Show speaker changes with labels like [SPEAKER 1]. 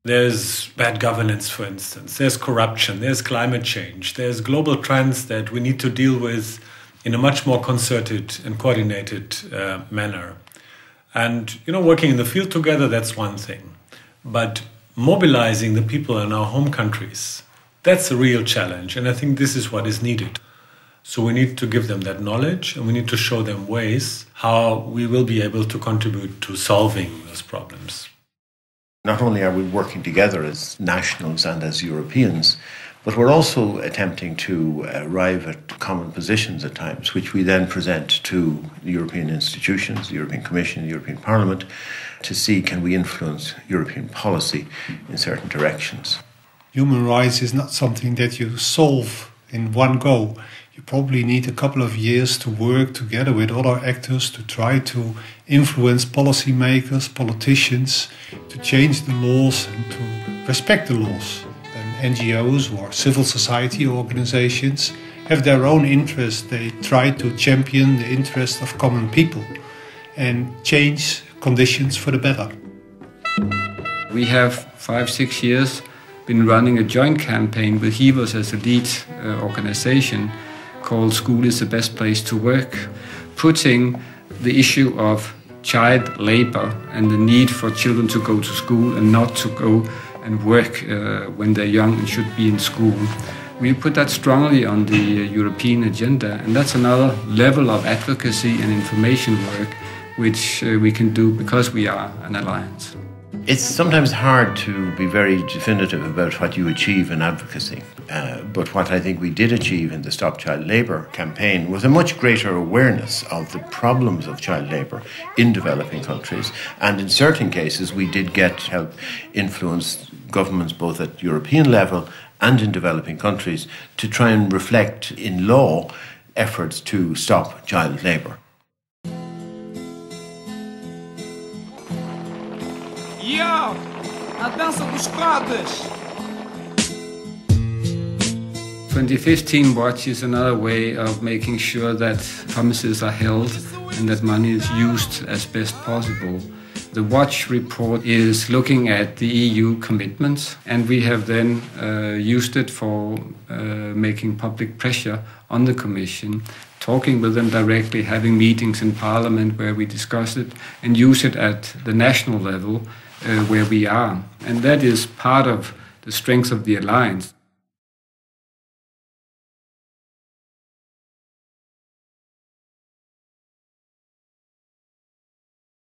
[SPEAKER 1] There's bad governance, for instance. There's corruption. There's climate change. There's global trends that we need to deal with in a much more concerted and coordinated manner. And, working in the field together, that's one thing. But mobilizing the people in our home countries, that's a real challenge. And I think this is what is needed. So we need to give them that knowledge, and we need to show them ways how we will be able to contribute to solving those problems.
[SPEAKER 2] Not only are we working together as nationals and as Europeans, but we're also attempting to arrive at common positions at times, which we then present to the European institutions, the European Commission, the European Parliament, to see can we influence European policy in certain directions.
[SPEAKER 3] Human rights is not something that you solve in one go. You probably need a couple of years to work together with other actors to try to influence policymakers, politicians, to change the laws and to respect the laws. And NGOs or civil society organizations have their own interests. They try to champion the interests of common people and change conditions for the better.
[SPEAKER 4] We have 5-6 years been running a joint campaign with Hivos as a lead organization called School is the Best Place to Work, putting the issue of child labor and the need for children to go to school and not to go and work when they're young and should be in school. We put that strongly on the European agenda, and that's another level of advocacy and information work which we can do because we are an alliance.
[SPEAKER 2] It's sometimes hard to be very definitive about what you achieve in advocacy, but what I think we did achieve in the Stop Child Labour campaign was a much greater awareness of the problems of child labour in developing countries, and in certain cases we did help influence governments both at European level and in developing countries to try and reflect in law efforts to stop child labour.
[SPEAKER 5] Yo, a dança dos cotas.
[SPEAKER 4] 2015 Watch is another way of making sure that promises are held and that money is used as best possible. The Watch report is looking at the EU commitments, and we have then used it for making public pressure on the Commission, talking with them directly, having meetings in Parliament where we discuss it and use it at the national level where we are. And that is part of the strength of the alliance.